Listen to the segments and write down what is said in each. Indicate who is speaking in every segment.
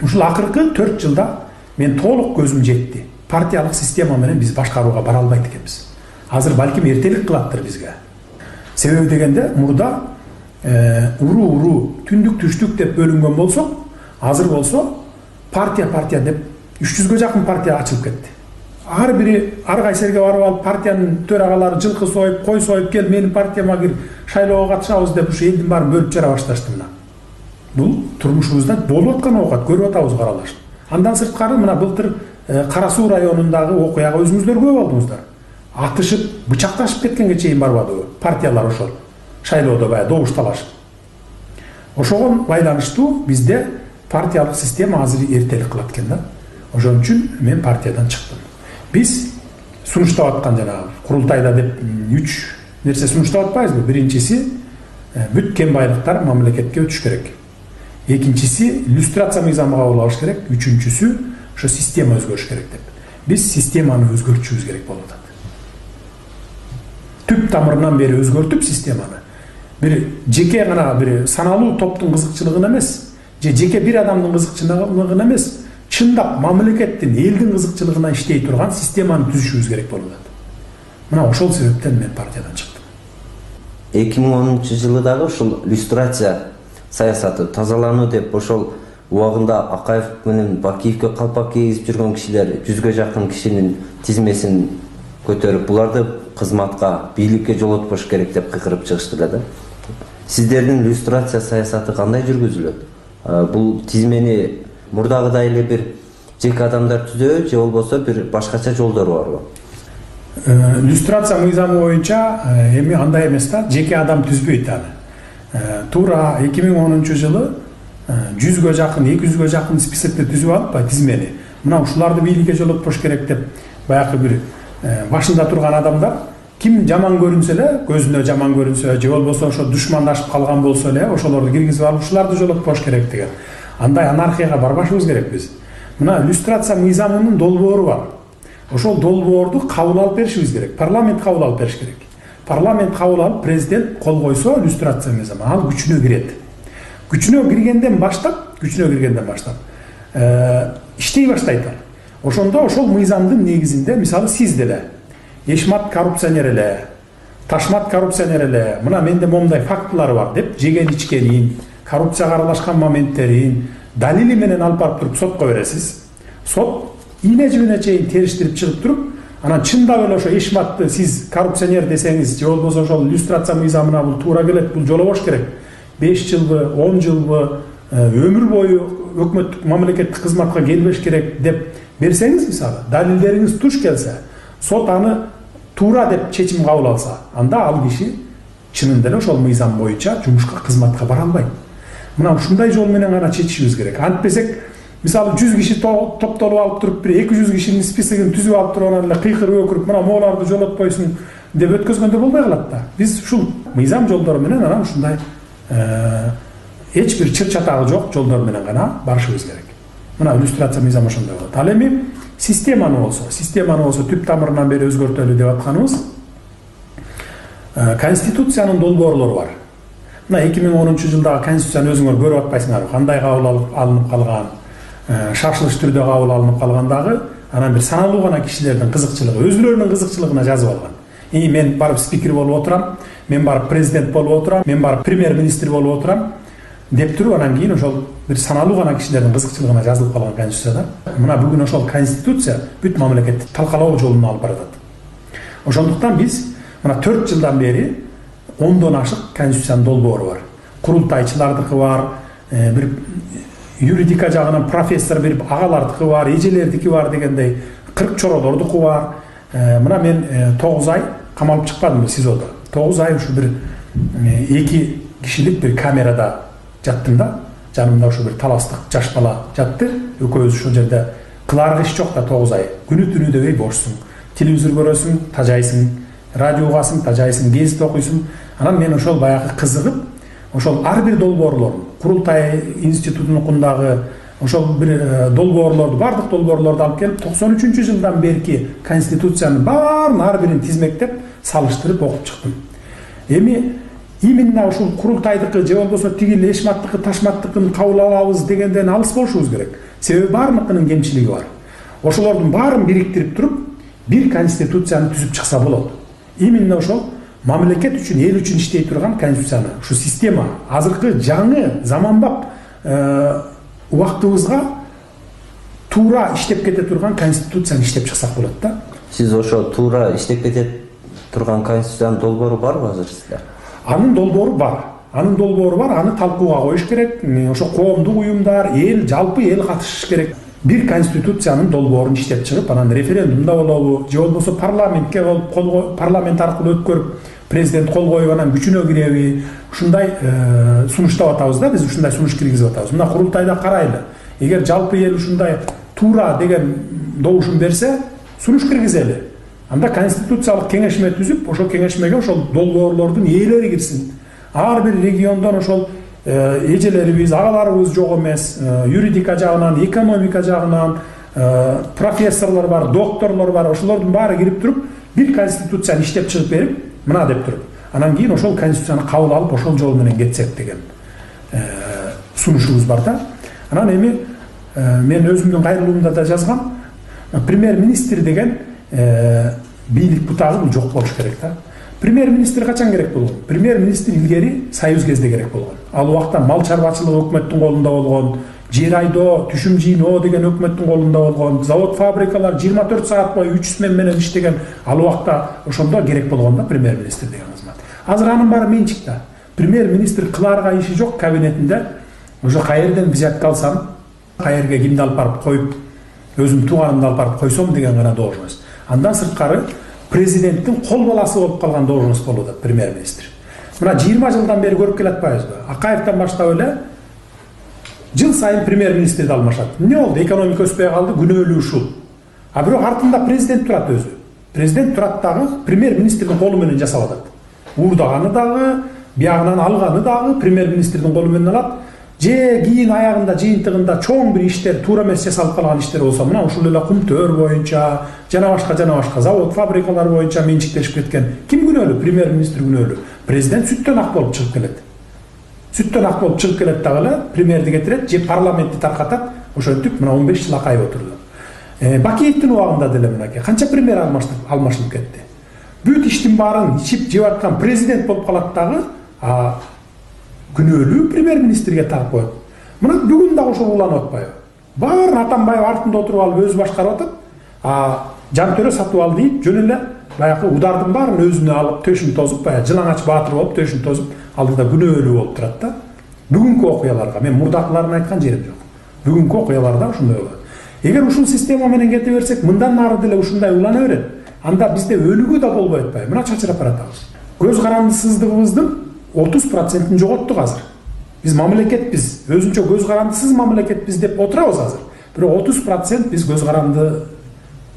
Speaker 1: Ушул акыркы 4 жылда мен толук көзүм жетти. Партиялык система менен биз башкарууга бара албайт экенбиз. Азыр балким эртелик кылаттыр бизге. Себеби дегенде мурда уруу түндүк түштүк деп бөлүнгөн болсок, азыр болсо партия деп 300гө жакын партия ачылып кетти. Ар бири ар кайсы жерге барып алып партиянын төрагалары жылкы союп, кой союп кел менин партияма кир, шайлоого катышабыз деп ушу элдин баарын бөлүп жара башташты мына. Бул турмушубузда болуп аткан оокат, көрүп атабыз каралаш. Андан сырткары мына былтыр Кара Суу районундагы окуяга өзүңүздөр күбө болдуңуздар. Атышып, бычакташып кеткенге чейин барбадыбы партиялар ошол шайлоодо баягы добуш талашып. Ошого байланыштуу бизде партиялык система азыр эртелик кылат экен да. Ошон үчүн мен партиядан чыктым. Биз сунуштап аткан жанагы курултайда деп 3 нерсе сунуштап атпайбызбы? Биринчиси бүт кен байлыктар мамлекетке өтүш керек. Экинчиси иллюстрация мыйзамы кабыл алыш керек. Үчүнчүсү ошо система өзгөрүш керек деп. Биз системаны өзгөртүшүбүз керек болуп атат. Түп тамырынан бери өзгөртүп системаны. Бир жеке гана бир саналуу топтун кызыкчылыгына эмес, же жеке бир адамдын кызыкчылыгына эмес, чындап мамлекеттин, элдин кызыкчылыгына иштей турган системаны түзүшүбүз керек болуп атат. Мына ошол себептен мен партиядан чыктым.
Speaker 2: 2010 жылы дагы ушул иллюстрация саясаты тазалануу деп ошол убагында Акаев менен Бакиевке калпак кийгизип жүргөн кишилер 100гө жакын кишинин тизмесин көтөрүп, буларды кызматка, бийликке жолотпош керек деп кыйкырып чыгышты да. Сиздердин иллюстрация саясаты кандай жүргүзүлөт? Бул тизмени мурдагыдай эле бир жеке адамдар түзөбү же болбосо бир башкача жолдору барбы?
Speaker 1: Иллюстрация мыйзамы боюнча эми андай эмес да, жеке адам түзбөйт аны. Туура 2010 жылы 100гө жакын, 200гө жакын списокти түзүп алып, тизмени. Мына ушуларды бийликке жолотпош керек деп баягы бир башында турган адамдар ким жаман көрүнсө эле, көзүнө жаман көрүнсө, же болбосо ошо душмандашып калган болсо эле, ошолорду киргизип алып, ушуларды жолотпош керек деген. Андай анархияга барбашыбыз керек биз. Мына иллюстрация мыйзамынын долбоору бар. Ошол долбоорду кабыл алып беришибиз керек. Парламент кабыл алып бериш керек. Парламент кабыл алып, президент кол койсо иллюстрация мыйзамы ал күчүнө кирет. Күчүнө киргенден баштап иштей баштайт ал. Ошондо ошол мыйзамдын негизинде, мисалы сиз деле Эшмат коррупционер эле, Ташмат коррупционер эле, мына менде момундай фактылары бар деп жеген ичкенин, коррупцияга аралашкан моменттерин далили менен алып барып туруп сотко бересиз. Сот ийне жибине чейин териштирип чыгып туруп, анан чындап эле ошо Эшматты сиз коррупционер десеңиз, же болбосо ошол иллюстрация мыйзамына бул туура келет, бул жолобош керек. 5 жылбы, 10 жылбы, өмүр бою өкмөттүк мамлекеттик кызматка келбеш керек деп берсеңиз, мисалы, далилдериңиз туш келсе, сот аны туура деп чечим кабыл алса, анда ал киши чынында эле ошол мыйзам боюнча жумушка, кызматка бара албайт. Мына ушундай жол менен гана чечишибиз керек. Антпесек, мисалы 100 киши топтолуп алып туруп, бир 200 кишинин списогун түзүп алып туруп, анан эле кыйкырып өкүрүп, мына могуларды жолотпойсуң деп өткөзгөндө болбой калат да. Биз ушул мыйзам жолдору менен анан ушундай эч бир чыр чатагы жок жолдор менен гана барышыбыз керек. Мына иллюстрация мыйзамы ошондой болот. Ал эми системаны болсо түп тамырынан бери өзгөртөлү деп атканыбыз, конституциянын долбоорлору бар. Мына 2010 жылдагы конституцияны өзүңөр көрүп атпайсыңарбы? Кандай кабыл алынып калган, шашылыш түрдө кабыл алынып калгандагы, анан бир саналуу гана кишилердин кызыкчылыгы, өзүлөрүнүн кызыкчылыгына жазып алган. Мен барып спикер болуп отурам, мен барып президент болуп отурам, мен барып премьер-министр болуп отурам деп туруп, анан кийин ошол бир саналуу гана кишилердин кызыкчылыгына жазылып калган конституцияда. Мына бүгүн ошол конституция бүт мамлекетти талкалоо жолуна алып баратат. Ошондуктан биз мына 4 жылдан бери 10дон ашык конституциянын долбоору бар. Курултайчылардыкы бар, бир юридика жагынан профессор бир агалардыкы бар, эжелердики бар дегендей 40 чородордуку бар. Мына мен 9 ай камалып чыкпадымбы СИЗОдо. 9 ай ушу бир 2 кишилик бир камерада жаттым да. Жанымда ушу бир таластык жаш бала жатты. Экөөбүз ушул жерде кылар иш жок да 9 ай. Күнү түнү дебей бошсуң. Телевизор көрөсүң, тажайсың, радио угасың, тажайсың, гезит окуйсуң. Анан мен ошол баягы кызыгып, ошол ар бир долбоорлорун, Курултай институтунундагы ошол бир долбоорлорду, бардык долбоорлорду алып келип 93 жылдан берки конституциянын баарын ар бирин тизмектеп, салыштырып окуп чыктым. Эми именно ушул курултайдыкы же болбосо тигил эшматтыкы ташматтыкын кабыл алабыз дегенден алыс болушубуз керек. Себеби баарыныкынын кемчилиги бар. Ошолордун баарын бириктирип туруп бир конституцияны түзүп чыкса болот. Именно ошол мамлекет үчүн, эл үчүн иштей турган конституцияны, ушу система азыркы жаңы заманбап убактыбызга туура иштеп кете турган конституцияны иштеп чыксак болот да.
Speaker 2: Сиз ошо туура иштеп кете турган конституциянын долбоору барбы азыр сизде?
Speaker 1: Анын долбоору бар. Аны талкууга коюш керек. Ошо коомдук уюмдар, эл, жалпы эл катышыш керек. Бир конституциянын долбоорун иштеп чыгып, анан референдумда болобу, же болбосо парламентке болуп, парламент аркылуу өткөрүп, президент кол коюп анан күчүнө киреби, ушундай сунуштап атабыз да, биз ушундай сунуш киргизип атабыз. Мына курултайда карайлы. Эгер жалпы эл ушундай туура деген добушун берсе, сунуш киргизели. Анда конституциялык кеңешме түзүп, ошол кеңешмеге ошол долбоорлордун ээлери кирсин. Ар бир региондон ошол эжелерибиз, агаларыбыз жок эмес, юридика жагынан, экономика жагынан профессорлор бар, докторлор бар, ошолордун баары кирип туруп, бир конституцияны иштеп чыгып берип, мына деп туруп, анан кийин ошол конституцияны кабыл алып, ошол жол менен кетсек деген сунушубуз бар да. Анан эми мен өзүмдүн кайрылуумда да жазгам, премьер-министр деген бийлик бутагы жок болуш керек да. Премьер-министр качан керек болгон? Премьер-министр илгери союз кезде керек болгон. Ал убакта мал чарбачылыгы өкмөттүн колунда болгон, жер айдоо, түшүм жыйноо деген өкмөттүн колунда болгон, завод фабрикалар 24 саат бою 3 смена менен иштеген, ал убакта ошондо керек болгон да премьер-министр деген кызмат. Азыр анын баары менчикте. Премьер-министр кылаарга иши жок кабинетинде. Ошо каерден взятка алсам, каерге кимди алып барып коюп, өзүм тууганымды алып барып койсом деген гана должность. Андан сырткары президенттин кол баласы болуп калган должность болуп атат премьер-министр. Мына 20 жылдан бери көрүп келатпайбызбы? Акаевден баштап эле жыл сайын премьер-министрди алмашат. Эмне болду? Экономика өспөй калды, күнөөлүү ушул. А бирок артында президент турат өзү. Президент турат дагы премьер-министрдин колу менен жасап атат. Уурдаганы дагы, биягынан алганы дагы премьер-министрдин колу менен алат. Же кийин аягында жыйынтыгында чоң бир иштер, туура эмес жасалып калган иштер болсо, мына ушул эле кумтөр боюнча, жана башка завод, фабрикалар боюнча менчиктешип кеткен. Ким күнөөлүү? Премьер-министр күнөөлүү. Президент сүттөн ак болуп чыгып келет. Сүттөн ак болуп чыгып келет дагы эле, премьерди кетирет, же парламентти таркатат. Ошентип мына 15 жыл Акаев отурду. Бакиевдин убагында деле мынакей канча премьер алмашылып кетти. Бүт иштин баарын ичип жеп аткан президент болуп калат дагы, күнөөлүү премьер-министрге тагып коет. Мына бүгүн дагы ошол уланып атпайбы? Баарын Атамбаев артында отуруп алып өзү башкарып атат. Жантөрө сатып ал дейт, жөн эле баягы удардын баарын өзүнө алып, төшүн тозуп, баягы жылаңач баатыр болуп, төшүн тозуп, алдыда күнөөлүү болуп турат да. Бүгүнкү окуяларга мен мурдакыларын айткан жерим жок. Бүгүнкү окуяларда ушундай болот. Эгер ушул система менен кете берсек, мындан нары деле ушундай улана берет. Анда бизде өлүгү да болбой атпайбы? Мына чачырап баратабыз. Көз карандысыздыгыбыздын 30%-ын жоготтук азыр. Биз мамлекетпиз, өзүнчө көз карандысыз мамлекетпиз деп отурабыз азыр. Бирок 30% биз көз каранды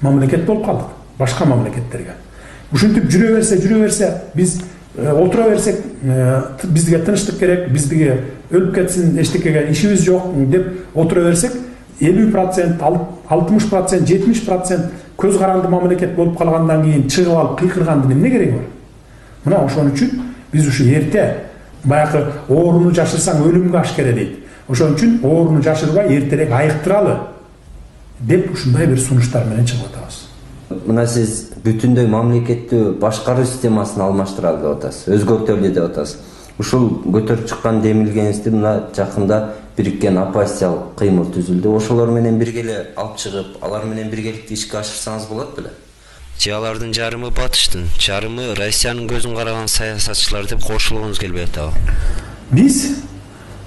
Speaker 1: мамлекет болуп калдык башка мамлекеттерге. Ушинтип жүрө берсе, биз отура берсек, бизге тынчтык керек, бизге өлүп кетсин, эчтекеге ишибиз жок деп отура берсек, 50%, 60%, 70% көз каранды мамлекет болуп калгандан кийин чыгып алып кыйкыргандын эмне кереги бар? Мына ошон үчүн биз ушу эрте баягы ооруну жашырсаң өлүмгө ашкере дейт. Ошон үчүн ооруну жашырбай эртерээк айыктыралы деп ушундай бир сунуштар менен чыгып атабыз.
Speaker 2: Мына сиз бүтүндөй мамлекеттүү башкаруу системасын алмаштыралы деп атасыз, өзгөртөлү деп атасыз. Ушул көтөрүп чыккан демилгениңизди мына жакында бириккен оппозициялык кыймыл түзүлдү. Ошолор менен биргеле алып чыгып, алар менен биргеликте ишке ашырсаңыз болот беле?
Speaker 3: Же алардын жарымы батыштын, жарымы Россиянын көзүн караган саясатчылар деп кошулгуңуз келбей атабы?
Speaker 1: Биз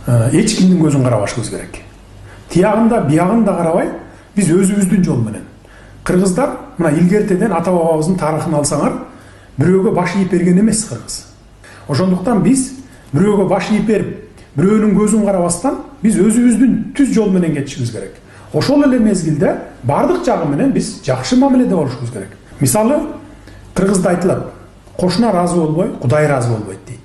Speaker 1: эч кимдин көзүн карабашыбыз керек. Тиягында, биягында карабай, биз өзүбүздүн жол менен. Кыргыздар мына илгертеден ата бабабыздын тарыхын алсаңар, бирөөгө баш ийип берген эмес кыргыз. Ошондуктан биз бирөөгө баш ийип берип, бирөөнүн көзүн карабастан биз өзүбүздүн түз жол менен кетишибиз керек. Ошол эле мезгилде бардык жагы менен биз жакшы мамиледе болушубуз керек. Мисалы, кыргызда айтылат, кошуна ыраазы болбой, Кудай ыраазы болбойт дейт.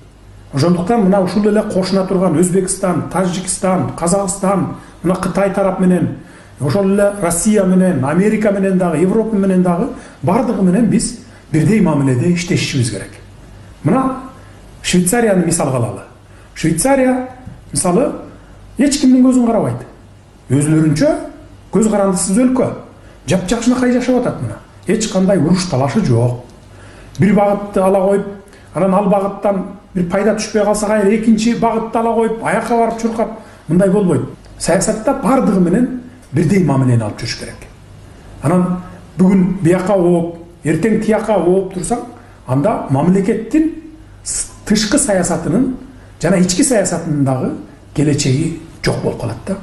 Speaker 1: Ошондуктан мына ушул эле кошуна турган Өзбекстан, Тажикстан, Казакстан, мына Кытай тарап менен, ошол эле Россия менен, Америка менен дагы, Европа менен дагы бардыгы менен биз бирдей мамиледе иштешибиз керек. Мына Швейцарияны мисал кылалы. Швейцария мисалы эч кимдин көзүн карабайт. Өзлөрүнчө көз карандысыз өлкө. Жапжакшынакай жашап атат мына. Эч кандай уруш талашы жок. Бир багытты ала коюп, анан ал багыттан бир пайда түшпөй калса кайра экинчи багытты ала коюп, аякка барып чуркап, мындай болбойт. Саясатта бардыгы менен бирдей мамилени алып жүрүш керек. Анан бүгүн бияка ооп, эртең тияка ооп турсаң, анда мамлекеттин тышкы саясатынын жана ички саясатынын дагы келечеги жок болуп калат да.